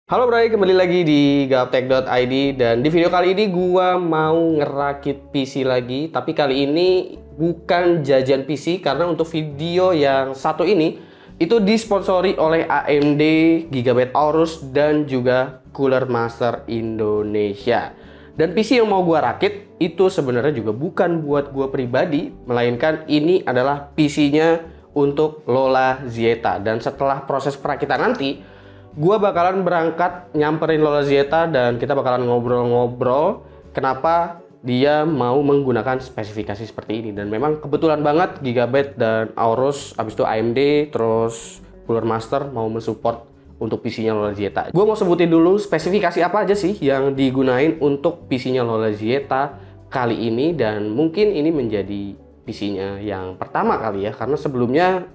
Halo Bray, kembali lagi di gaptek.id dan di video kali ini gua mau ngerakit PC lagi, tapi kali ini bukan jajan PC karena untuk video yang satu ini itu disponsori oleh AMD, Gigabyte Aorus dan juga Cooler Master Indonesia. Dan PC yang mau gua rakit itu sebenarnya juga bukan buat gua pribadi, melainkan ini adalah PC-nya untuk Lola Zieta. Dan setelah proses perakitan nanti gua bakalan berangkat nyamperin Lola Zieta dan kita bakalan ngobrol-ngobrol kenapa dia mau menggunakan spesifikasi seperti ini. Dan memang kebetulan banget Gigabyte dan Aorus, abis itu AMD, terus Cooler Master mau mensupport untuk PC-nya Lola Zieta. Gua mau sebutin dulu spesifikasi apa aja sih yang digunain untuk PC-nya Lola Zieta kali ini, dan mungkin ini menjadi PC-nya yang pertama kali ya, karena sebelumnya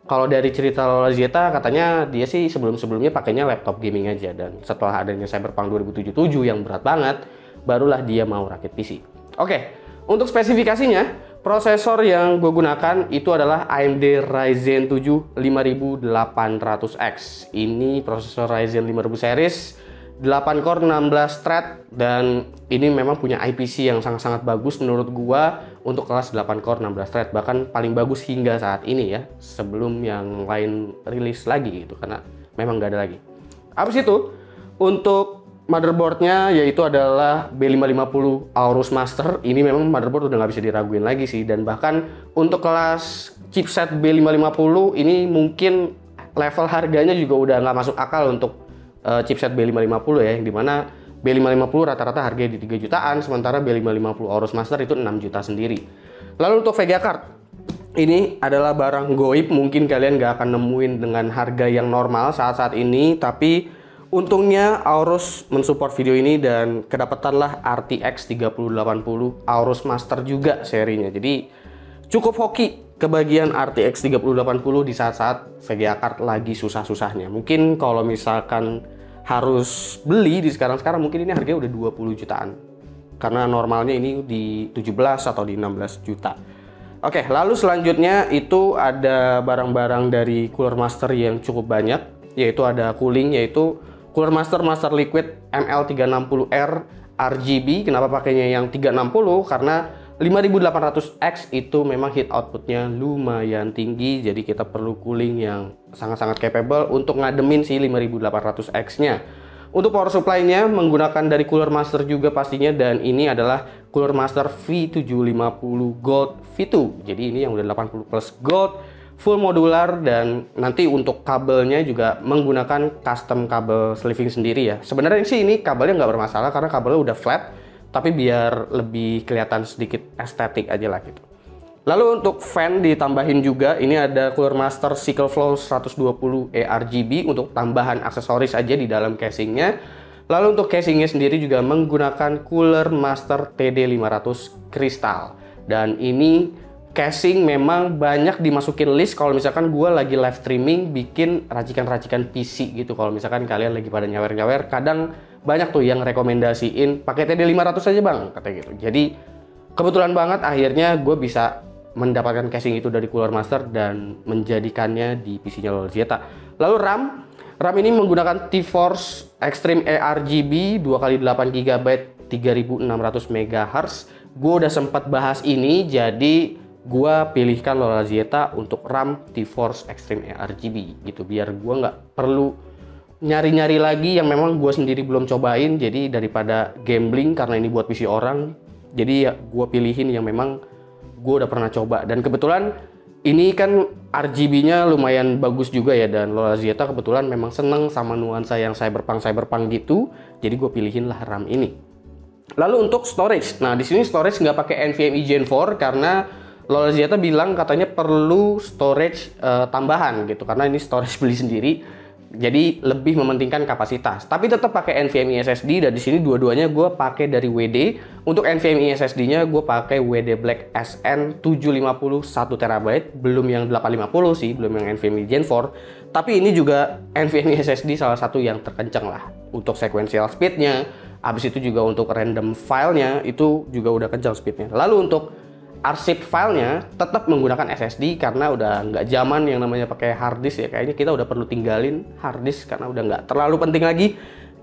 kalau dari cerita Lola Zieta katanya dia sih sebelum-sebelumnya pakainya laptop gaming aja, dan setelah adanya Cyberpunk 2077 yang berat banget, barulah dia mau rakit PC. Oke, untuk spesifikasinya, prosesor yang gue gunakan itu adalah AMD Ryzen 7 5800X. Ini prosesor Ryzen 5000 series, 8 core 16 thread, dan ini memang punya IPC yang sangat-sangat bagus menurut gua untuk kelas 8 core 16 thread, bahkan paling bagus hingga saat ini ya, sebelum yang lain rilis lagi gitu, karena memang nggak ada lagi. Habis itu untuk motherboardnya yaitu adalah B550 Aorus Master. Ini memang motherboard udah nggak bisa diraguin lagi sih, dan bahkan untuk kelas chipset B550 ini mungkin level harganya juga udah nggak masuk akal untuk chipset B550 ya, yang dimana B550 rata-rata harganya di 3 jutaan, sementara B550 Aorus Master itu 6 juta sendiri. Lalu untuk VGA card, ini adalah barang goib, mungkin kalian nggak akan nemuin dengan harga yang normal saat-saat ini, tapi untungnya Aorus mensupport video ini dan kedapetanlah RTX 3080 Aorus Master juga serinya. Jadi cukup hoki kebagian RTX 3080 di saat-saat VGA card lagi susah-susahnya. Mungkin kalau misalkan harus beli di sekarang-sekarang mungkin ini harganya udah 20 jutaan. Karena normalnya ini di 17 atau di 16 juta. Oke, lalu selanjutnya itu ada barang-barang dari Cooler Master yang cukup banyak, yaitu ada cooling, yaitu Cooler Master Master Liquid ML360R RGB. Kenapa pakainya yang 360? Karena 5800X itu memang heat outputnya lumayan tinggi, jadi kita perlu cooling yang sangat-sangat capable untuk ngademin si 5800X nya. Untuk power supply-nya menggunakan dari Cooler Master juga pastinya, dan ini adalah Cooler Master V750 Gold V2. Jadi ini yang udah 80 plus Gold, full modular, dan nanti untuk kabelnya juga menggunakan custom kabel sleeving sendiri ya. Sebenarnya sih ini kabelnya nggak bermasalah karena kabelnya udah flat, tapi biar lebih kelihatan sedikit estetik aja lah gitu. Lalu untuk fan ditambahin juga, ini ada Cooler Master SickleFlow 120 ARGB untuk tambahan aksesoris aja di dalam casingnya. Lalu untuk casingnya sendiri juga menggunakan Cooler Master TD500 Crystal. Dan ini casing memang banyak dimasukin list kalau misalkan gue lagi live streaming bikin racikan-racikan PC gitu. Kalau misalkan kalian lagi pada nyawer-nyawer, kadang banyak tuh yang rekomendasiin pakai TD500 aja bang, katanya gitu. Jadi kebetulan banget akhirnya gue bisa mendapatkan casing itu dari Cooler Master dan menjadikannya di PC-nya Lola Zieta. Lalu RAM ini menggunakan T-Force Extreme ARGB 2x8GB 3600 MHz. Gue udah sempat bahas ini, jadi gue pilihkan Lola Zieta untuk RAM T-Force Extreme ARGB gitu, biar gue nggak perlu nyari-nyari lagi yang memang gue sendiri belum cobain. Jadi daripada gambling karena ini buat PC orang, jadi ya gue pilihin yang memang gue udah pernah coba. Dan kebetulan ini kan RGB-nya lumayan bagus juga ya, dan Lola Zieta kebetulan memang seneng sama nuansa yang cyberpunk gitu, jadi gue pilihin lah RAM ini. Lalu untuk storage, nah di sini storage nggak pakai NVMe Gen 4 karena Lola Zieta bilang katanya perlu storage tambahan gitu, karena ini storage beli sendiri, jadi lebih mementingkan kapasitas. Tapi tetap pakai NVMe SSD, dan di sini dua-duanya gue pakai dari WD. Untuk NVMe SSD-nya gue pakai WD Black SN 750 1TB, belum yang 850 sih, belum yang NVMe Gen 4. Tapi ini juga NVMe SSD salah satu yang terkencang lah untuk sequential speed-nya. Habis itu juga untuk random file-nya itu juga udah kencang speed-nya. Lalu untuk arsip filenya tetap menggunakan SSD karena udah nggak zaman yang namanya pakai hard disk ya. Kayaknya kita udah perlu tinggalin hard disk karena udah nggak terlalu penting lagi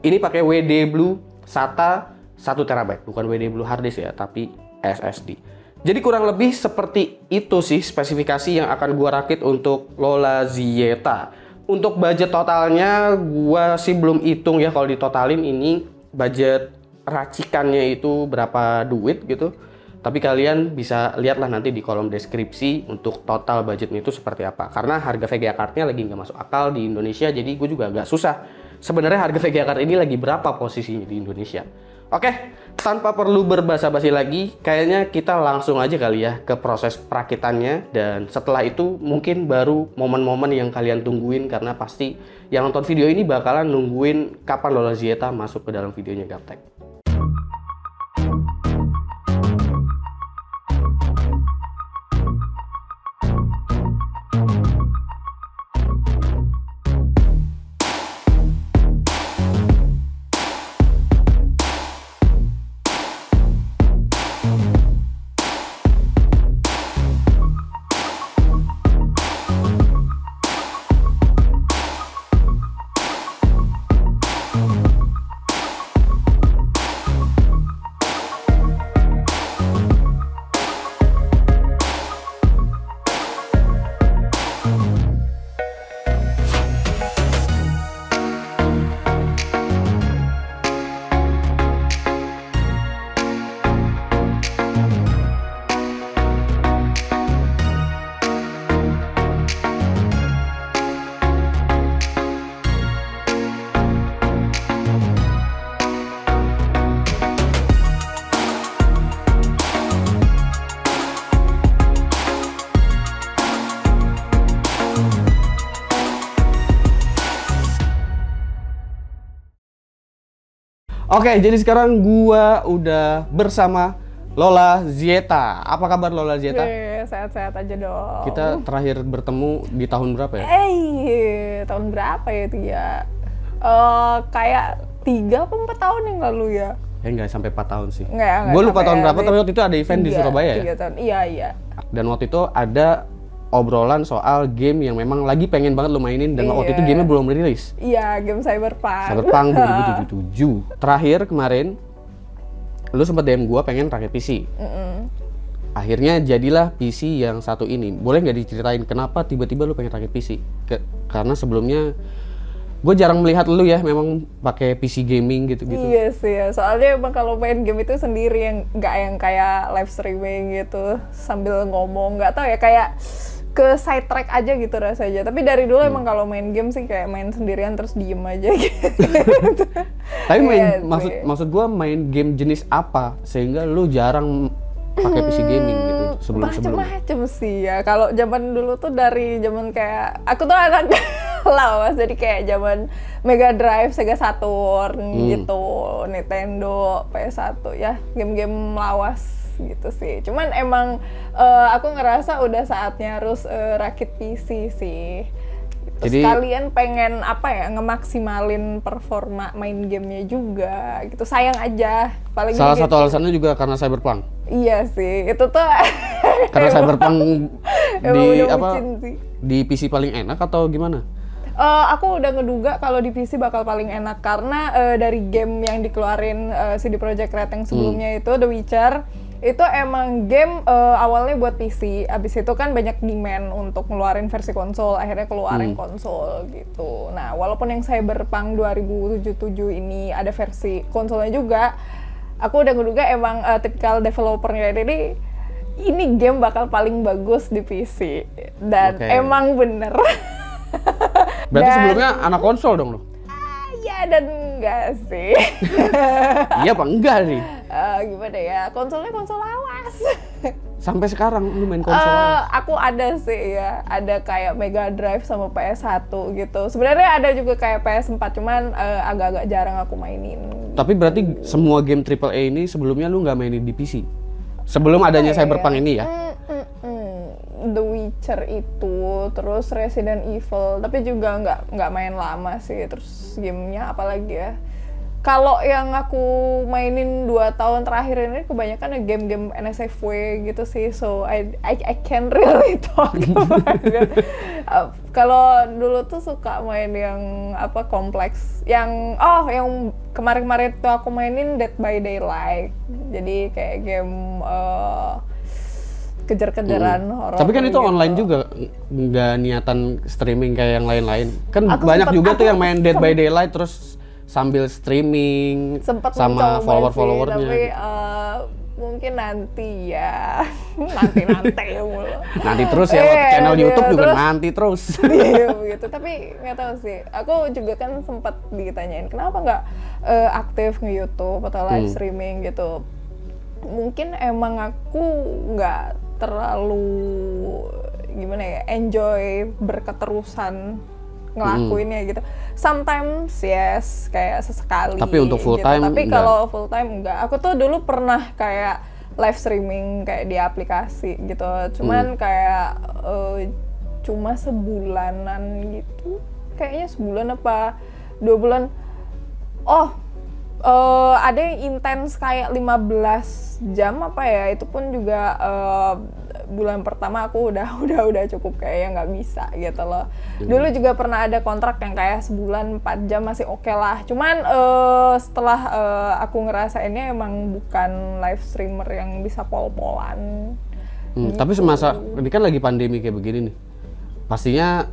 Ini pakai WD Blue SATA 1 TB, bukan WD Blue hard disk ya, tapi SSD. Jadi kurang lebih seperti itu sih spesifikasi yang akan gua rakit untuk Lola Zieta. Untuk budget totalnya gua sih belum hitung ya, kalau ditotalin ini budget racikannya itu berapa duit gitu. Tapi kalian bisa lihatlah nanti di kolom deskripsi untuk total budgetnya itu seperti apa. Karena harga VGA card-nya lagi nggak masuk akal di Indonesia, jadi gue juga agak susah. Sebenarnya harga VGA card ini lagi berapa posisinya di Indonesia. Oke, tanpa perlu berbasa-basi lagi, kayaknya kita langsung aja kali ya ke proses perakitannya. Dan setelah itu mungkin baru momen-momen yang kalian tungguin, karena pasti yang nonton video ini bakalan nungguin kapan Lola Zieta masuk ke dalam videonya Gaptek. Oke, jadi sekarang gua udah bersama Lola Zieta. Apa kabar Lola Zieta? Sehat-sehat aja dong. Kita terakhir bertemu di tahun berapa ya? Tahun berapa ya itu ya? Kayak 3 atau 4 tahun yang lalu ya? Nggak sampai 4 tahun sih. Nggak Gue lupa tahun berapa, tapi tapi waktu itu ada event di Surabaya ya? 3 tahun, iya. Dan waktu itu ada obrolan soal game yang memang lagi pengen banget lo mainin, dan waktu itu gamenya belum rilis. Iya, game Cyberpunk. Cyberpunk 2077. Terakhir kemarin, lu sempat DM gua pengen rakit PC. Akhirnya jadilah PC yang satu ini. Boleh nggak diceritain kenapa tiba-tiba lu pengen rakit PC? Karena sebelumnya gue jarang melihat lu ya memang pakai PC gaming gitu-gitu. Iya sih ya, soalnya emang kalau main game itu sendiri yang nggak yang kayak live streaming gitu sambil ngomong, nggak tahu ya, kayak ke side track aja gitu rasanya. Tapi dari dulu emang kalau main game sih kayak main sendirian terus diem aja gitu. Tapi maksud gue main game jenis apa sehingga lu jarang pakai PC gaming gitu sebelum-sebelum? Macem-macem sih ya. Kalau zaman dulu tuh dari zaman kayak aku tuh anak lawas, jadi kayak zaman Mega Drive, Sega Saturn gitu, Nintendo, PS1 ya, game-game lawas gitu sih. Cuman emang aku ngerasa udah saatnya harus rakit PC sih. Terus jadi kalian pengen apa ya, ngemaksimalin performa main gamenya juga gitu. Sayang aja. Paling salah gitu. satu alasannya juga karena Cyberpunk. Iya sih, itu tuh karena Cyberpunk sih. Di PC paling enak atau gimana? Aku udah ngeduga kalau di PC bakal paling enak karena dari game yang dikeluarin CD Projekt Red yang sebelumnya itu The Witcher, itu emang game awalnya buat PC, abis itu kan banyak demand untuk ngeluarin versi konsol, akhirnya keluarin konsol gitu. Nah, walaupun yang Cyberpunk 2077 ini ada versi konsolnya juga, aku udah ngeduga emang tipikal developernya ini game bakal paling bagus di PC, dan emang bener. Berarti sebelumnya anak konsol dong lo? Iya dan enggak sih. Iya apa enggak nih? Gimana ya, konsolnya konsol lawas. Sampai sekarang lu main konsol lawas? Aku ada sih ya, ada kayak Mega Drive sama PS1 gitu. Sebenarnya ada juga kayak PS4, cuman agak-agak jarang aku mainin. Tapi berarti semua game AAA ini sebelumnya lu nggak mainin di PC? Sebelum adanya Cyberpunk ini ya? The Witcher itu, terus Resident Evil, tapi juga nggak main lama sih. Terus gamenya apalagi ya, Kalau yang aku mainin 2 tahun terakhir ini kebanyakan game-game NSFW gitu sih, so I can really talk about it. Kalau dulu tuh suka main yang apa kompleks, yang kemarin-kemarin tuh aku mainin Dead by Daylight, jadi kayak game kejar-kejaran horor. Tapi kan itu gitu. online juga, nggak niatan streaming kayak yang lain-lain. Kan banyak juga tuh yang main Dead by Daylight terus sambil streaming sama follower-followernya. Tapi mungkin nanti ya, nanti mulu. Nanti terus ya, channel YouTube juga terus, nanti terus. Iya gitu. Tapi nggak tahu sih. Aku juga kan sempat ditanyain kenapa nggak aktif nge-YouTube atau live streaming gitu. Mungkin emang aku nggak terlalu gimana ya, enjoy berketerusan ngelakuinnya gitu. Sometimes yes, kayak sesekali. Tapi untuk full gitu. time Tapi kalau full time enggak. Aku tuh dulu pernah kayak live streaming kayak di aplikasi gitu. Cuman kayak cuma sebulanan gitu. Kayaknya sebulan apa 2 bulan. Ada yang intens kayak 15 jam apa ya, itu pun juga bulan pertama aku udah cukup kayak nggak bisa gitu loh. Dulu juga pernah ada kontrak yang kayak sebulan 4 jam masih oke lah. Cuman setelah aku ngerasainnya emang bukan live streamer yang bisa pol-polan. Gitu. Tapi semasa ini kan lagi pandemi kayak begini nih, pastinya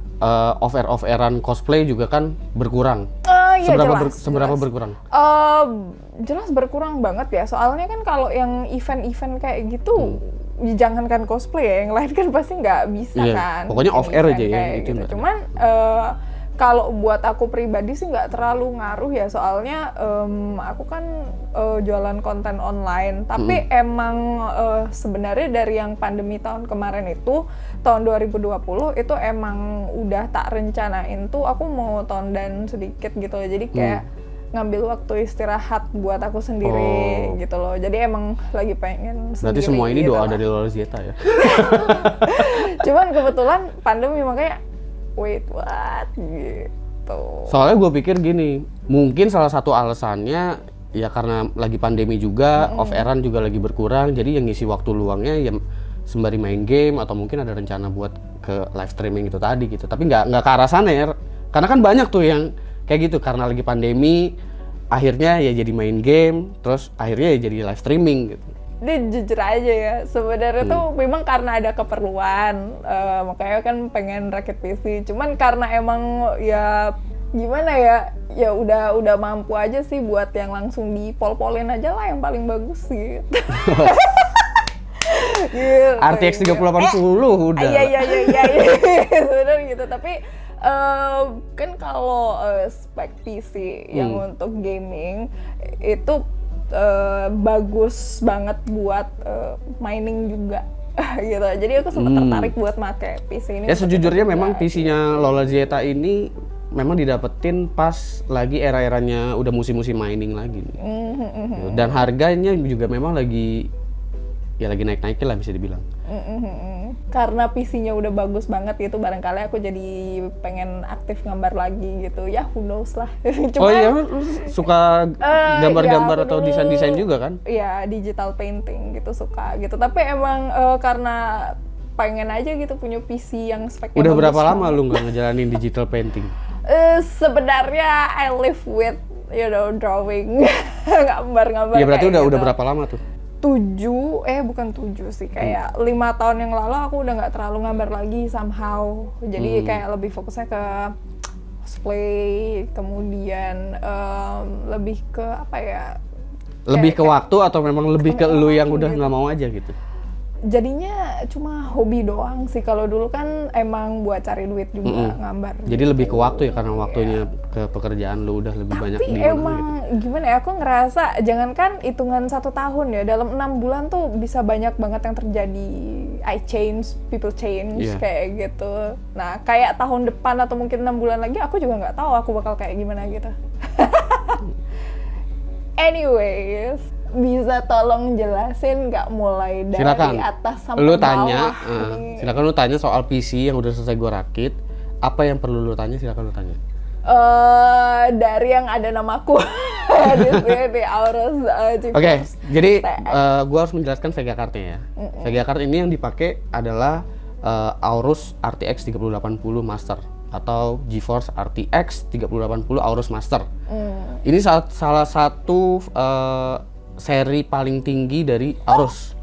off-airan cosplay juga kan berkurang. Iya, seberapa berkurang? Jelas berkurang banget ya. Soalnya kan kalau yang event-event kayak gitu, jangankan cosplay ya, yang lain kan pasti nggak bisa kan. Pokoknya off-air aja ya. Gitu. Cuman kalau buat aku pribadi sih nggak terlalu ngaruh ya. Soalnya aku kan jualan konten online. Tapi emang sebenarnya dari yang pandemi tahun kemarin itu, tahun 2020 itu emang udah tak rencanain tuh aku mau tone down sedikit gitu. Jadi kayak ngambil waktu istirahat buat aku sendiri gitu loh. Jadi emang lagi pengen sendiri. Berarti semua ini gitu doa lah. dari Lolzieta ya? Cuman kebetulan pandemi makanya wait what gitu. Soalnya gue pikir gini, mungkin salah satu alasannya ya karena lagi pandemi juga, off-airan juga lagi berkurang, jadi yang ngisi waktu luangnya ya sembari main game atau mungkin ada rencana buat ke live streaming itu tadi gitu. Tapi nggak ke arah sana ya, karena kan banyak tuh yang kayak gitu karena lagi pandemi, akhirnya ya jadi main game, terus akhirnya ya jadi live streaming gitu. Dia jujur aja ya, sebenarnya tuh memang karena ada keperluan, makanya kan pengen rakit PC. Cuman karena emang ya gimana ya udah mampu aja sih buat yang langsung dipol-polin aja lah yang paling bagus gitu. Gitu, RTX 3080 udah. Iya sebenarnya gitu. Tapi kan kalau spek PC yang untuk gaming itu bagus banget buat mining juga gitu. Jadi aku sempat tertarik buat make PC ini. Ya sejujurnya memang PC-nya Lolzieta ini memang didapetin pas lagi era-eranya udah musim-musim mining lagi. Dan harganya juga memang lagi naik-naiknya lah bisa dibilang. Karena PC-nya udah bagus banget gitu, barangkali aku jadi pengen aktif gambar lagi gitu. Ya who knows lah. Cuman, oh iya, suka gambar-gambar atau desain-desain juga kan? Iya, digital painting gitu suka gitu. Tapi emang karena pengen aja gitu punya PC yang speknya udah bagus. Berapa lama lu nggak ngejalanin digital painting? Sebenarnya I live with drawing. gambar-gambar. Ya berarti udah gitu. Berapa lama tuh? 7 sih, kayak 5 tahun yang lalu aku udah nggak terlalu gambar lagi somehow. Jadi kayak lebih fokusnya ke cosplay, kemudian lebih ke apa ya? Lebih ke waktu atau memang lebih ke lu yang udah nggak mau aja gitu? Jadinya cuma hobi doang sih. Kalau dulu kan emang buat cari duit juga gambar. Jadi lebih ke waktu ya, karena waktunya ke pekerjaan lu udah lebih banyak di mana. Tapi emang gitu. Gimana ya, aku ngerasa jangankan hitungan 1 tahun ya, dalam 6 bulan tuh bisa banyak banget yang terjadi. I change, people change, kayak gitu. Nah kayak tahun depan atau mungkin 6 bulan lagi aku juga nggak tahu aku bakal kayak gimana gitu. Anyways, bisa tolong jelasin nggak mulai dari atas sampai lu bawah? Tanya, silakan lu tanya soal PC yang udah selesai gua rakit. Apa yang perlu lu tanya, silakan lu tanya. Dari yang ada namaku di sini, Aorus GeForce. Oke, jadi TX. gua harus menjelaskan Vega card-nya ya. Vega card ini yang dipakai adalah Aorus RTX 3080 Master atau GeForce RTX 3080 Aorus Master. Ini salah satu seri paling tinggi dari Aorus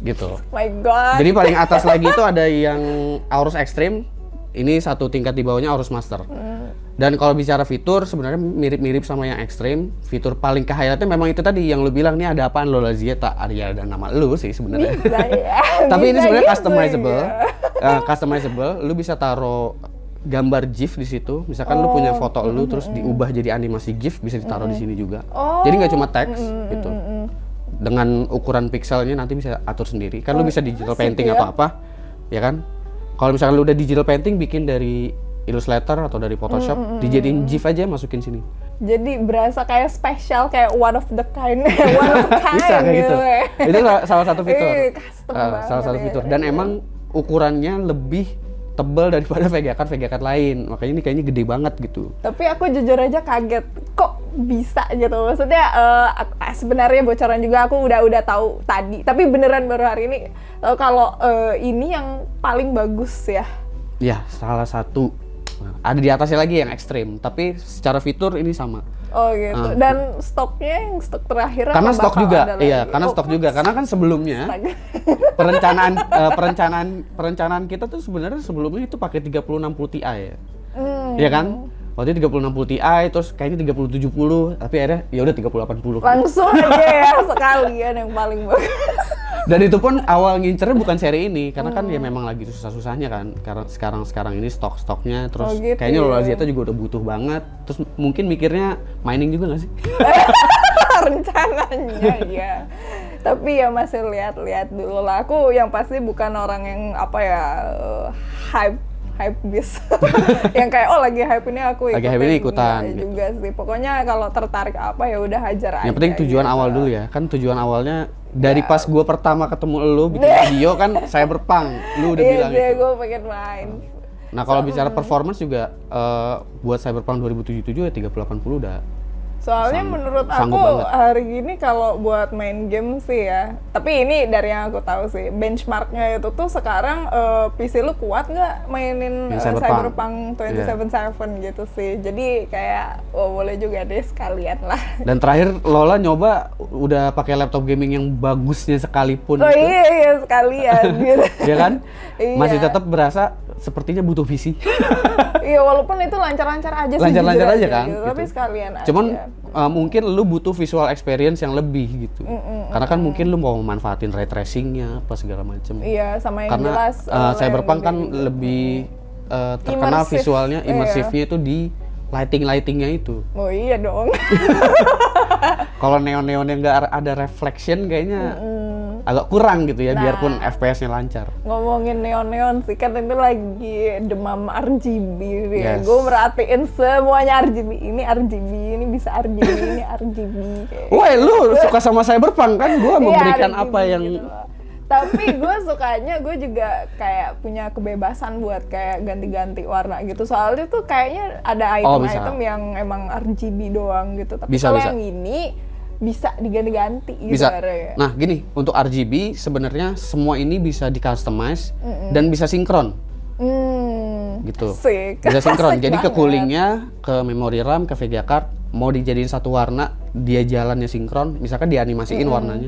gitu. My God. Jadi paling atas lagi itu ada yang Aorus Extreme. Ini satu tingkat di bawahnya Aorus Master. Dan kalau bicara fitur sebenarnya mirip-mirip sama yang Extreme. Fitur paling ke-highlightnya memang itu tadi yang lu bilang nih ada apaan Lolazia, tak ada nama lu sih sebenarnya. Bisa ya. Tapi ini Bisa sebenarnya gitu customizable. ya. Customizable, lu bisa taruh gambar GIF di situ. Misalkan lu punya foto lu terus diubah jadi animasi GIF, bisa ditaruh di sini juga. Jadi nggak cuma teks gitu. Dengan ukuran pixelnya nanti bisa atur sendiri. Kan lu bisa digital painting ya. atau apa, ya kan? Kalau misalkan lu udah digital painting bikin dari Illustrator atau dari Photoshop, dijadiin GIF aja masukin sini. Jadi berasa kayak spesial, kayak one of the kind, one of a kind. Bisa kayak gitu. Itu salah satu fitur. Custom Salah satu banget fitur. ya. Dan emang ukurannya lebih tebal daripada Vega card lain. Makanya ini kayaknya gede banget gitu. Tapi aku jujur aja kaget, kok bisa gitu. Maksudnya sebenarnya bocoran juga aku udah tahu tadi. Tapi beneran baru hari ini kalau ini yang paling bagus ya. Ya, salah satu. Ada di atasnya lagi yang ekstrim, tapi secara fitur ini sama. Oh gitu. Dan stoknya yang stok terakhir Karena apa stok bakal juga, ada iya, lagi? karena stok juga. Karena kan sebelumnya perencanaan kita tuh sebenarnya sebelumnya itu pakai 3060 Ti ya. Iya kan? Waktu itu 3060 Ti, terus kayaknya 3070, tapi akhirnya ya udah 3080. Langsung aja ya sekalian yang paling bagus. Dan itu pun awal ngincernya bukan seri ini, karena kan ya memang lagi susah-susahnya kan. Karena sekarang ini stoknya, terus gitu kayaknya ya. Lolazeta juga udah butuh banget. Terus mungkin mikirnya mining juga nggak sih? Rencananya ya. Tapi ya masih lihat-lihat dulu lah. Aku yang pasti bukan orang yang apa ya hype bis yang kayak lagi hype ini aku ikutin. Lagi hype ini ikutan, Enggak gitu. juga sih. Pokoknya kalau tertarik apa ya udah hajar aja. Yang penting tujuan gitu. awal dulu ya. Kan tujuan awalnya dari pas gua pertama ketemu lu bikin video kan Cyberpunk, lu udah bilang Iya, itu. gue pengen main. Nah, kalau bicara performance juga buat Cyberpunk 2077 ya 3080 udah. Soalnya menurut sanggup aku banget. hari ini kalau buat main game sih ya, tapi ini dari yang aku tahu sih, benchmarknya itu tuh sekarang PC lu kuat nggak mainin Yang Cyberpunk Cyberpunk. 2077 gitu sih. Jadi kayak boleh juga deh sekalian lah. Dan terakhir Lola nyoba udah pakai laptop gaming yang bagusnya sekalipun Oh gitu. iya sekalian gitu. Ya kan? Iya. Masih tetap berasa sepertinya butuh PC. Iya walaupun itu lancar-lancar aja sih. Lancar-lancar jujur aja kan, gitu. Tapi gitu. sekalian aja. Cuman mungkin lu butuh visual experience yang lebih gitu. Karena kan mungkin lu mau manfaatin ray tracingnya apa segala macem. Iya sama yang Karena jelas. Cyberpunk kan yang lebih terkenal Immersive, visualnya, iya. imersifnya itu di lightingnya itu. Oh iya dong. Kalau neon yang nggak ada reflection kayaknya agak kurang gitu ya, Nah. biarpun FPS-nya lancar. Ngomongin neon sih, kan itu lagi demam RGB ya. Yes. Gue merhatiin semuanya RGB, ini RGB, ini bisa RGB, ini RGB. kayak Woi, lu suka sama Cyberpunk kan? Gua Iya, memberikan RGB apa yang gitu loh. Tapi gue sukanya, gue juga kayak punya kebebasan buat kayak ganti-ganti warna gitu. Soalnya tuh kayaknya ada item-item yang emang RGB doang gitu. Tapi Bisa, kalau bisa. yang ini bisa diganti-ganti gitu. bisa. sebenarnya. Nah, gini, untuk RGB sebenarnya semua ini bisa di-customize dan bisa sinkron gitu. Asik. Bisa sinkron. Asik Jadi ke banget. coolingnya, ke memori RAM, ke VGA card mau dijadiin satu warna, dia jalannya sinkron, misalkan dianimasiin warnanya.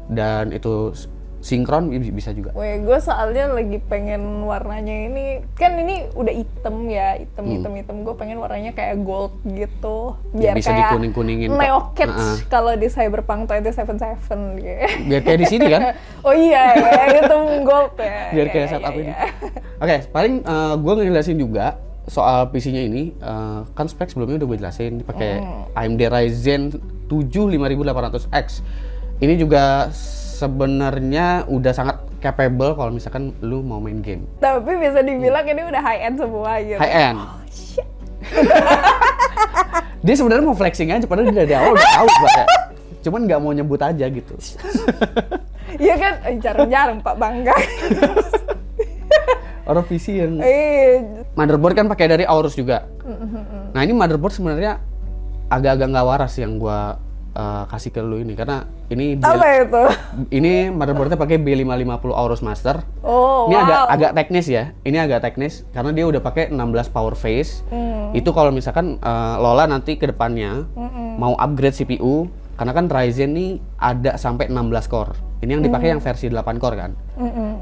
Dan itu sinkron bisa juga. Weh, gue soalnya lagi pengen warnanya ini, kan ini udah hitam ya, hitam. Gue pengen warnanya kayak gold gitu, biar bisa kayak dikuning-kuningin, Kak. Neo Catch kalau di Cyberpunk 2077 gitu. Biar kayak di sini kan? Oh iya ya, itu gold ya. Biar Iya, kayak iya, setup iya, ini. iya. Oke, paling gue ngejelasin juga soal PC-nya ini. Kan spek sebelumnya udah gue jelasin, dipakai AMD Ryzen 7 5800X. Ini juga sebenarnya udah sangat capable kalau misalkan lu mau main game. Tapi bisa dibilang ini udah high end semua gitu. High end. Oh, shit. Dia sebenarnya mau flexing aja, padahal dia dari awal udah tahu banget. Cuman nggak mau nyebut aja gitu. Iya kan, jarang-jarang Pak Bangga. Orang PC yang Iya. motherboard kan pakai dari Aorus juga. Nah ini motherboard sebenarnya agak-agak nggak waras yang gua kasih ke lu ini karena ini Apa itu? ini motherboardnya pakai B550 Aorus Master. Oh, Ini wow. agak teknis ya. Ini agak teknis karena dia udah pakai 16 power phase. Itu kalau misalkan Lola nanti ke depannya mau upgrade CPU karena kan Ryzen nih ada sampai 16 core. Ini yang dipakai yang versi 8 core kan.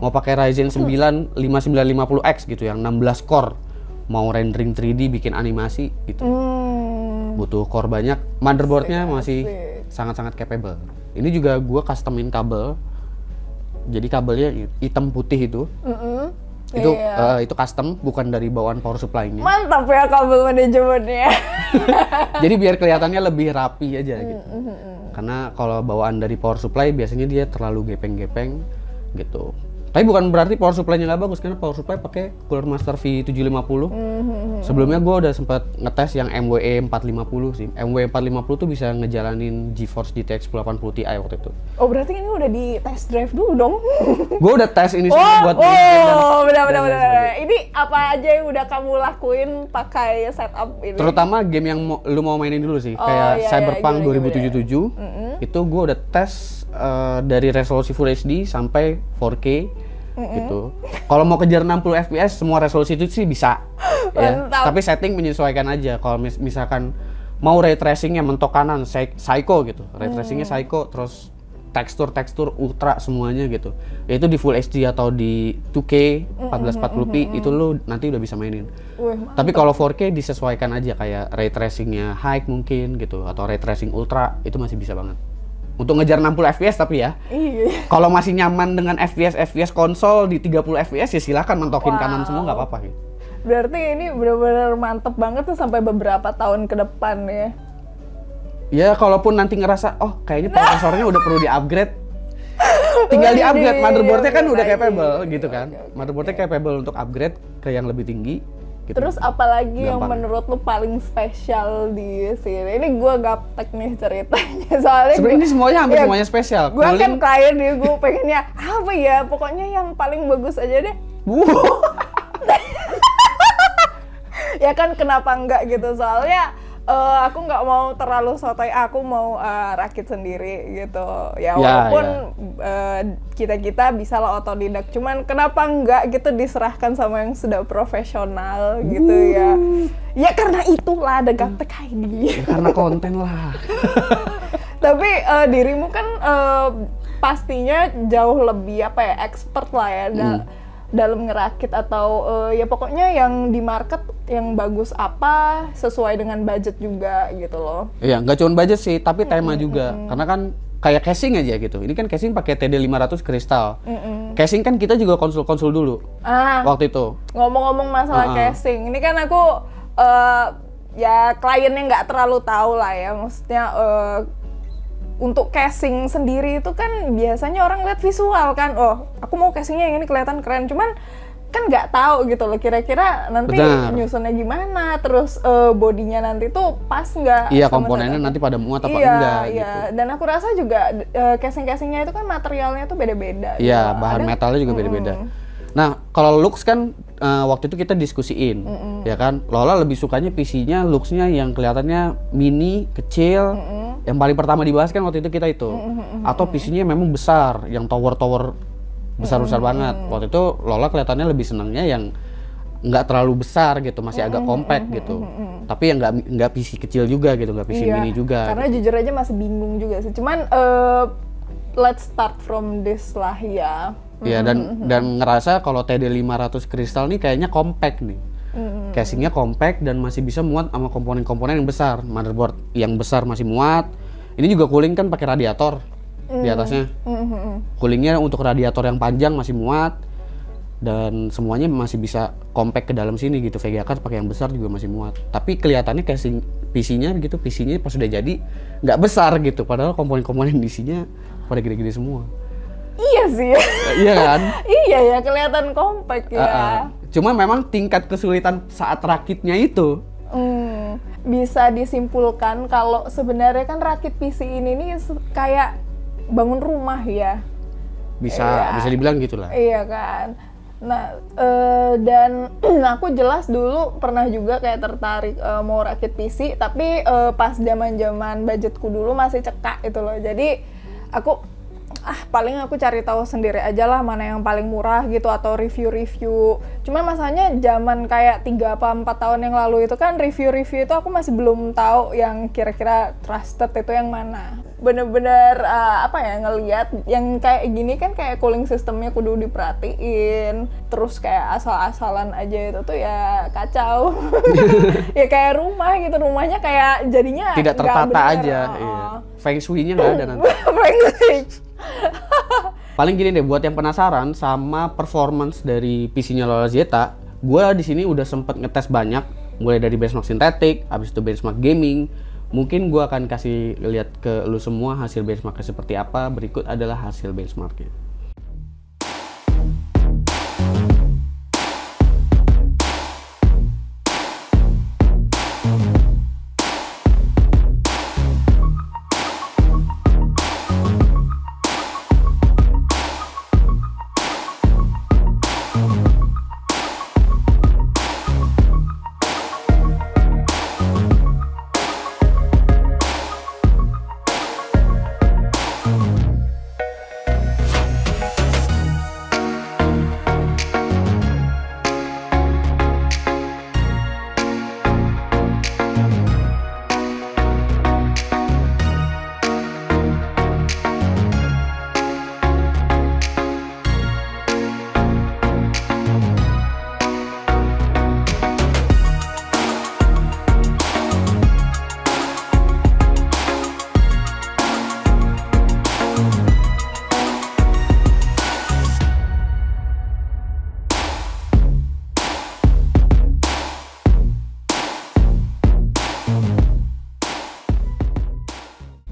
Mau pakai Ryzen 9 5950X gitu yang 16 core. Mau rendering 3D bikin animasi gitu. Butuh core banyak. Motherboardnya masih sangat-sangat capable. Ini juga gua customin kabel. Jadi kabelnya hitam putih itu. Itu custom, bukan dari bawaan power supply-nya. Mantap ya kabel manajemennya. Jadi biar kelihatannya lebih rapi aja gitu. Karena kalau bawaan dari power supply biasanya dia terlalu gepeng-gepeng gitu. Tapi bukan berarti power supply-nya nggak bagus karena power supply pakai Cooler Master V750. Sebelumnya gue udah sempat ngetes yang MWE 450 sih. MWE 450 tuh bisa ngejalanin GeForce GTX 1080 Ti waktu itu. Oh berarti ini udah di test drive dulu dong? Gue udah tes ini semua buat benar. Ini apa aja yang udah kamu lakuin pakai setup ini? Terutama game yang lu mau mainin dulu sih, kayak Cyberpunk 2077. Itu gue udah tes dari resolusi Full HD sampai 4K gitu. Kalau mau kejar 60 fps semua resolusi itu sih bisa. Ya. Tapi setting menyesuaikan aja. Kalau misalkan mau ray tracingnya mentok kanan, psycho gitu. Ray tracingnya psycho, terus tekstur ultra semuanya gitu. Itu di Full HD atau di 2K 1440p itu lu nanti udah bisa mainin. Tapi kalau 4K disesuaikan aja kayak ray tracingnya high mungkin gitu atau ray tracing ultra itu masih bisa banget. Untuk ngejar 60 fps tapi ya. Iya. Kalau masih nyaman dengan FPS konsol di 30 fps ya silakan mentokin kanan semua nggak apa-apa gitu. Berarti ini benar-benar mantep banget tuh sampai beberapa tahun ke depan ya. Ya kalaupun nanti ngerasa oh kayaknya prosesornya udah perlu di-upgrade. Tinggal di-upgrade, motherboardnya kan udah capable gitu kan. Motherboardnya capable untuk upgrade ke yang lebih tinggi. Gitu. Terus apalagi yang Gampang. menurut lu paling spesial di sini? Ini gue gaptek nih ceritanya soalnya. Sebenarnya ini semuanya hampir semuanya spesial. Gue kan klien nih, gue pengennya apa ya? Pokoknya yang paling bagus aja deh. Ya kan kenapa enggak gitu? Soalnya aku nggak mau terlalu sotoy, aku mau rakit sendiri gitu. Ya walaupun kita bisa lah otodidak, cuman kenapa enggak gitu diserahkan sama yang sudah profesional gitu ya. Ya karena itulah ada Gaptek ID. Ya, karena konten lah. Tapi dirimu kan pastinya jauh lebih apa ya, expert lah ya dalam ngerakit atau ya pokoknya yang di market yang bagus apa sesuai dengan budget juga gitu loh. Iya, nggak cuma budget sih, tapi tema juga. Karena kan kayak casing aja gitu. Ini kan casing pakai TD500 kristal. Casing kan kita juga konsul-konsul dulu. Waktu itu. Ngomong-ngomong masalah casing, ini kan aku ya kliennya nggak terlalu tahu lah ya. Maksudnya untuk casing sendiri itu kan biasanya orang lihat visual kan, oh aku mau casingnya yang ini kelihatan keren, cuman kan nggak tahu gitu loh kira-kira nanti nyusunnya gimana, terus bodinya nanti tuh pas nggak? Iya, komponennya nanti pada muat apa enggak gitu. Dan aku rasa juga casing-casingnya itu kan materialnya tuh beda-beda. Iya, bahan metalnya juga beda-beda. Nah, kalau looks kan waktu itu kita diskusiin, ya kan. Lola lebih sukanya PC-nya, looks-nya yang kelihatannya mini, kecil. Yang paling pertama dibahas kan waktu itu kita itu. Atau PC-nya memang besar, yang tower-tower besar-besar banget. Waktu itu Lola kelihatannya lebih senangnya yang nggak terlalu besar gitu, masih agak compact gitu. Tapi yang nggak PC kecil juga gitu, nggak PC mini juga. Karena gitu. jujur aja masih bingung juga sih. Cuman let's start from this lah ya. Iya, dan ngerasa kalau TD500 kristal nih kayaknya compact nih. Casingnya compact dan masih bisa muat sama komponen-komponen yang besar. Motherboard yang besar masih muat. Ini juga cooling kan pakai radiator di atasnya. Coolingnya untuk radiator yang panjang masih muat. Dan semuanya masih bisa compact ke dalam sini gitu. VGA card pakai yang besar juga masih muat. Tapi kelihatannya casing PC-nya gitu, PC-nya pas sudah jadi nggak besar gitu. Padahal komponen-komponen isinya pada gede-gede semua. Iya sih. Iya kan? Iya ya, kelihatan compact ya. Cuma memang tingkat kesulitan saat rakitnya itu bisa disimpulkan kalau sebenarnya kan rakit PC ini nih kayak bangun rumah ya. Bisa dibilang gitulah. Iya kan. Nah, dan aku jelas dulu pernah juga kayak tertarik mau rakit PC, tapi pas zaman-zaman budgetku dulu masih cekak itu loh. Jadi aku paling aku cari tahu sendiri aja lah mana yang paling murah gitu, atau review-review. Cuman masalahnya zaman kayak 3 apa 4 tahun yang lalu itu kan review-review itu aku masih belum tahu yang kira-kira trusted itu yang mana. Bener-bener ngelihat yang kayak gini kan kayak cooling systemnya kudu diperhatiin, terus kayak asal-asalan aja itu tuh ya kacau. Ya kayak rumah gitu, rumahnya kayak jadinya tidak tertata aja. Iya. Feng shui-nya nggak ada nanti. Feng shui. Paling gini deh, buat yang penasaran sama performance dari PC-nya Lola Zeta, gue di sini udah sempet ngetes banyak, mulai dari benchmark sintetik, habis itu benchmark gaming. Mungkin gue akan kasih lihat ke lu semua hasil benchmarknya seperti apa. Berikut adalah hasil benchmarknya.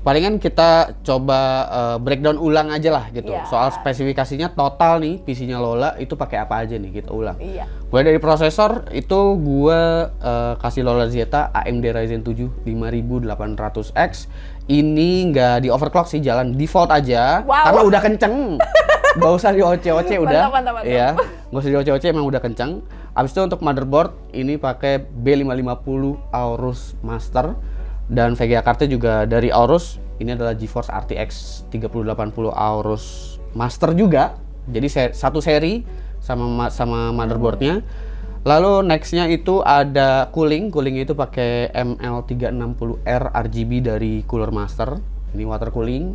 Palingan kita coba breakdown ulang aja lah gitu. Yeah. Soal spesifikasinya total nih PC-nya Lola itu pakai apa aja nih, kita ulang. Iya. Mulai dari prosesor itu gue kasih Lola Zeta AMD Ryzen 7 5800X. Ini nggak di overclock sih, jalan default aja. Wow. Karena udah kenceng. Gak usah di OC-OC udah. Mantap. Iya, gak usah di OC-OC, emang udah kenceng. Abis itu untuk motherboard ini pakai B550 Aorus Master. Dan VGA cardnya juga dari Aorus. Ini adalah GeForce RTX 3080 Aorus Master juga. Jadi satu seri sama motherboardnya. Lalu nextnya itu ada cooling itu pakai ML360R RGB dari Cooler Master. Ini water cooling.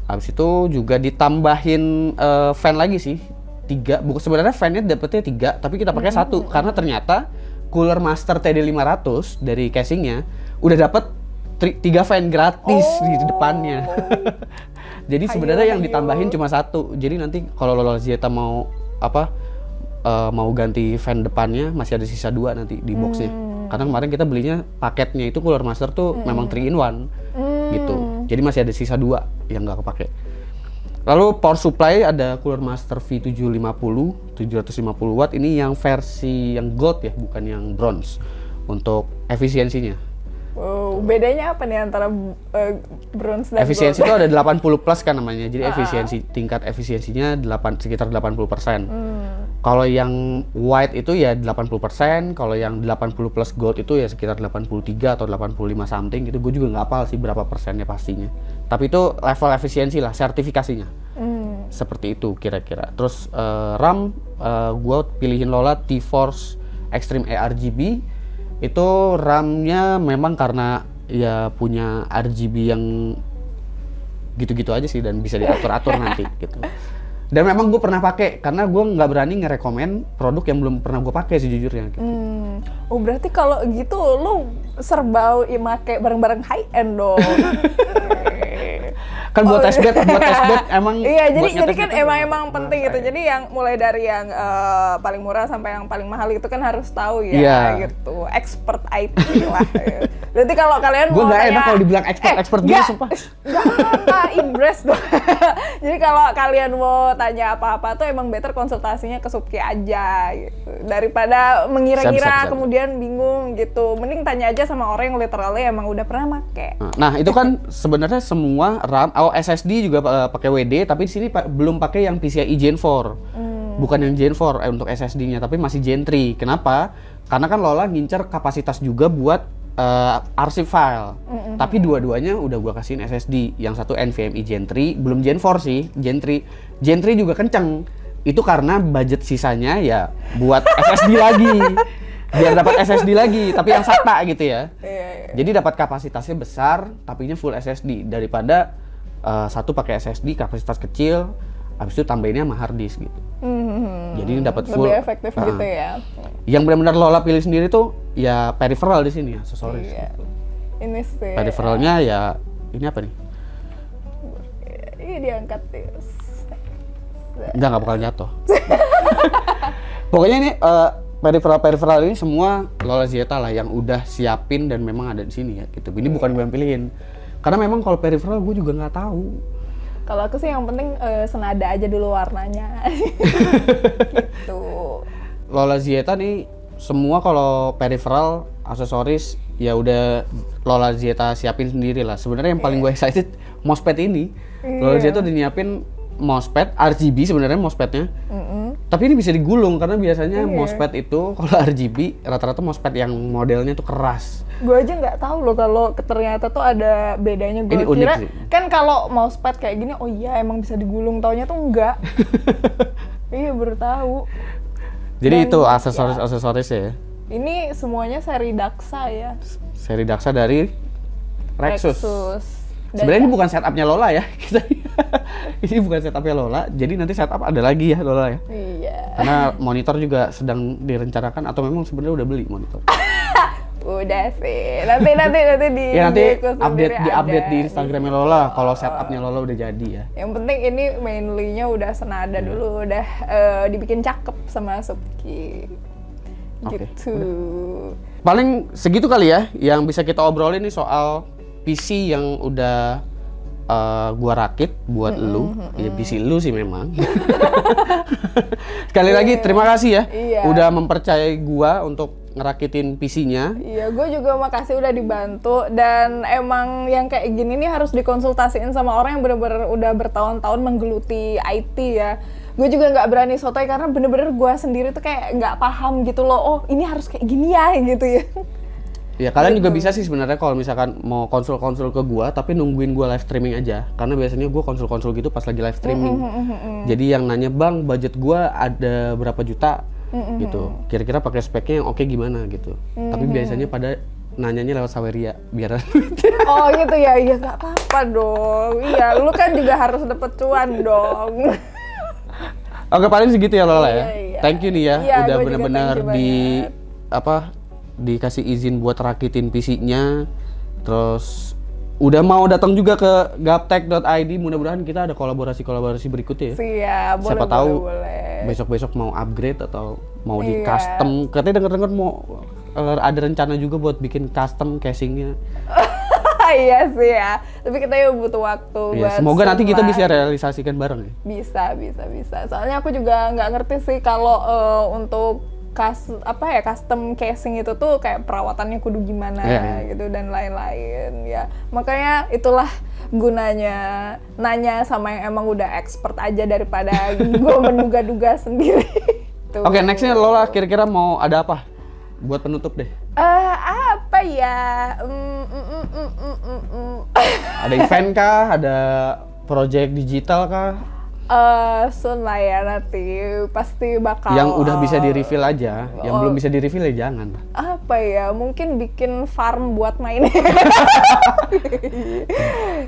Habis itu juga ditambahin fan lagi sih, 3. Sebenarnya fan-nya dapetnya 3, tapi kita pakai 1 karena ternyata Cooler Master TD500 dari casingnya udah dapet 3 fan gratis di depannya. Jadi sebenarnya yang ditambahin cuma 1. Jadi nanti kalau Lola Zeta mau mau ganti fan depannya masih ada sisa 2 nanti di boxnya. Karena kemarin kita belinya paketnya itu Cooler Master tuh memang 3 in 1 gitu. Jadi masih ada sisa 2 yang nggak kepake. Lalu power supply ada Cooler Master V750 750 watt. Ini yang versi yang gold ya, bukan yang bronze untuk efisiensinya. Wow, bedanya apa nih antara bronze dan efisiensi gold? itu ada 80 plus kan namanya. Jadi tingkat efisiensinya sekitar 80%. Kalau yang white itu ya 80%, kalau yang 80 plus gold itu ya sekitar 83 atau 85 something gitu. Gue juga nggak hafal sih berapa persennya pastinya. Tapi itu level efisiensi lah, sertifikasinya. Seperti itu kira-kira. Terus RAM, gue pilihin Lola T-Force Extreme ARGB. Itu RAM-nya memang karena ya punya RGB yang gitu-gitu aja sih dan bisa diatur-atur nanti gitu. Dan memang gue pernah pakai karena gue nggak berani ngerekomen produk yang belum pernah gue pakai sejujurnya. Gitu. Oh berarti kalau gitu lu serba make barang-barang high end dong. Kan buat testbed emang. Iya, jadi kan emang penting gitu. Jadi yang mulai dari yang paling murah sampai yang paling mahal itu kan harus tahu ya gitu. Expert IT lah. Berarti kalau kalian gue nggak enak kalau dibilang expert gitu sumpah. Nggak impress dong. Jadi kalau kalian mau tanya apa-apa tuh emang better konsultasinya ke Subki aja gitu. Daripada mengira-ngira kemudian bingung gitu. Mending tanya aja sama orang yang literally emang udah pernah make. Nah, itu kan sebenarnya semua RAM, SSD juga pakai WD, tapi di sini belum pakai yang PCIe Gen 4. Bukan yang Gen 4 untuk SSD-nya, tapi masih Gen 3. Kenapa? Karena kan Lola ngincer kapasitas juga buat arsip file. Tapi dua-duanya udah gua kasihin SSD. Yang satu NVMe Gen 3, belum Gen 4 sih, Gen 3. Gen 3 juga kenceng. Itu karena budget sisanya ya buat SSD lagi. Biar dapat SSD lagi, tapi yang SATA gitu ya. Jadi dapat kapasitasnya besar, tapinya full SSD daripada satu pakai SSD kapasitas kecil, habis itu tambahinnya sama hard disk gitu. Jadi ini dapat full. Lebih efektif gitu ya. Yang benar-benar Lola pilih sendiri tuh ya peripheral di sini, aksesoris. Gitu. Ini sih. Peripheralnya ya ini apa nih? Ini diangkat nih. Nggak bakal jatuh. Pokoknya ini peripheral ini semua Lola Zieta lah yang udah siapin dan memang ada di sini ya gitu. Ini bukan gue yang pilihin. Karena memang kalau peripheral gue juga nggak tahu. Kalau aku sih yang penting senada aja dulu warnanya. Gitu. Lola Zieta nih semua kalau peripheral, aksesoris ya udah Lola Zieta siapin sendiri lah. Sebenarnya yang paling gue excited mousepad ini. Lola Zieta udah nyiapin mousepad RGB sebenarnya mousepad-nya. Tapi ini bisa digulung karena biasanya mousepad itu kalau RGB rata-rata mousepad yang modelnya tuh keras. Gue aja nggak tahu loh kalau ternyata tuh ada bedanya. Gue kira kan kalau mousepad kayak gini, oh iya emang bisa digulung, taunya tuh enggak. Iya baru tahu. Jadi dan itu aksesoris ya. Ini semuanya seri Daxa ya. Seri Daxa dari Rexus. Sebenarnya ini bukan setupnya Lola ya. Ini bukan setupnya Lola. Jadi nanti setup ada lagi ya Lola ya. Iya. Karena monitor juga sedang direncanakan atau memang sebenarnya udah beli monitor. Udah sih. Nanti di ya nanti update di Instagramnya Lola kalau setupnya Lola udah jadi ya. Yang penting ini mainly-nya udah senada dulu, udah dibikin cakep sama Subki. Gitu. Paling segitu kali ya yang bisa kita obrolin nih soal PC yang udah gua rakit buat lu. Ya PC lu sih memang. Sekali lagi terima kasih ya udah mempercayai gua untuk ngerakitin PC-nya. Iya, gue juga makasih udah dibantu dan emang yang kayak gini nih harus dikonsultasiin sama orang yang bener-bener udah bertahun-tahun menggeluti IT ya. Gue juga nggak berani sotoy karena bener-bener gue sendiri tuh kayak nggak paham gitu loh. Oh ini harus kayak gini ya gitu ya. Ya kalian juga bisa sih sebenarnya kalau misalkan mau konsul-konsul ke gua tapi nungguin gua live streaming aja. Karena biasanya gua konsul-konsul gitu pas lagi live streaming. Jadi yang nanya, "Bang, budget gua ada berapa juta?" gitu. Kira-kira pakai speknya yang oke gimana gitu. Tapi biasanya pada nanyanya lewat Saweria biar Oh gitu ya. Iya enggak apa-apa dong. Iya, lu kan juga harus dapet cuan dong. Oke, paling segitu ya Lola ya. Thank you nih ya udah gua benar-benar dikasih izin buat rakitin PC-nya, terus udah mau datang juga ke gaptek.id. Mudah-mudahan kita ada kolaborasi berikutnya ya. Siap, siapa tahu boleh. Besok-besok mau upgrade atau mau di custom. Katanya denger-denger mau ada rencana juga buat bikin custom casingnya. Iya sih ya, tapi kita ya butuh waktu. Ya, semoga nanti kita bisa realisasikan bareng ya. Bisa. Soalnya aku juga nggak ngerti sih kalau untuk custom casing itu tuh kayak perawatannya kudu gimana gitu dan lain-lain ya. Makanya itulah gunanya nanya sama yang emang udah expert aja daripada gue menduga-duga sendiri. Oke, nextnya Lola kira-kira mau ada apa buat penutup deh? Apa ya? Ada event kah? Ada project digital kah? Soon lah ya, nanti pasti bakal. Yang udah bisa di-reveal aja, yang belum bisa di-reveal ya jangan. Apa ya, mungkin bikin farm buat main.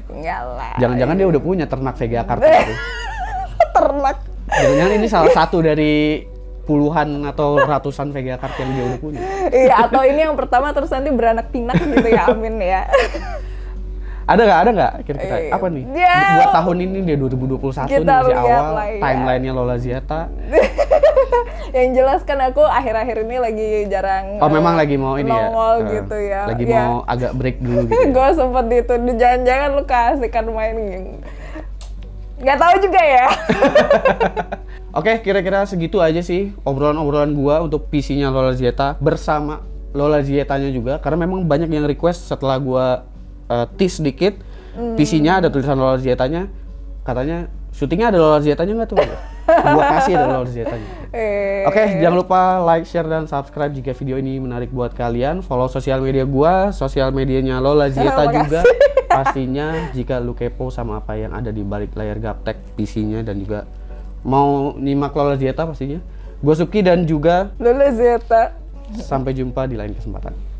Enggak lah. Jangan-jangan dia udah punya ternak Vega Card itu. Ternak. Jangan-jangan ini salah satu dari puluhan atau ratusan Vega Card yang dia udah punya. Iya, atau ini yang pertama terus nanti beranak pinak gitu ya, amin ya. Ada nggak kira-kira apa nih? Buat tahun ini dia 2021 nih masih awal, timeline-nya Lola Zieta. Yang jelas kan aku akhir-akhir ini lagi jarang memang lagi mau ini nongol gitu ya. Lagi mau agak break dulu gitu. Gue sempet dituduh, jangan-jangan lu kasihkan main nggak tahu juga ya. Oke, kira-kira segitu aja sih obrolan-obrolan gua untuk PC-nya Lola Zieta bersama Lola Zietanya juga, karena memang banyak yang request setelah gua tease sedikit PC-nya ada tulisan Lola Zietanya, katanya Syutingnya ada Lola Zeta-nya nggak tuh? Gua kasih ada Lola Zeta-nya. Oke, jangan lupa like, share, dan subscribe jika video ini menarik buat kalian. Follow sosial media gua, sosial medianya Lola Zeta juga. Pastinya jika lu kepo sama apa yang ada di balik layar Gaptek PC-nya dan juga mau nyimak Lola Zeta pastinya. Gua Suki dan juga Lola Zeta. Sampai jumpa di lain kesempatan.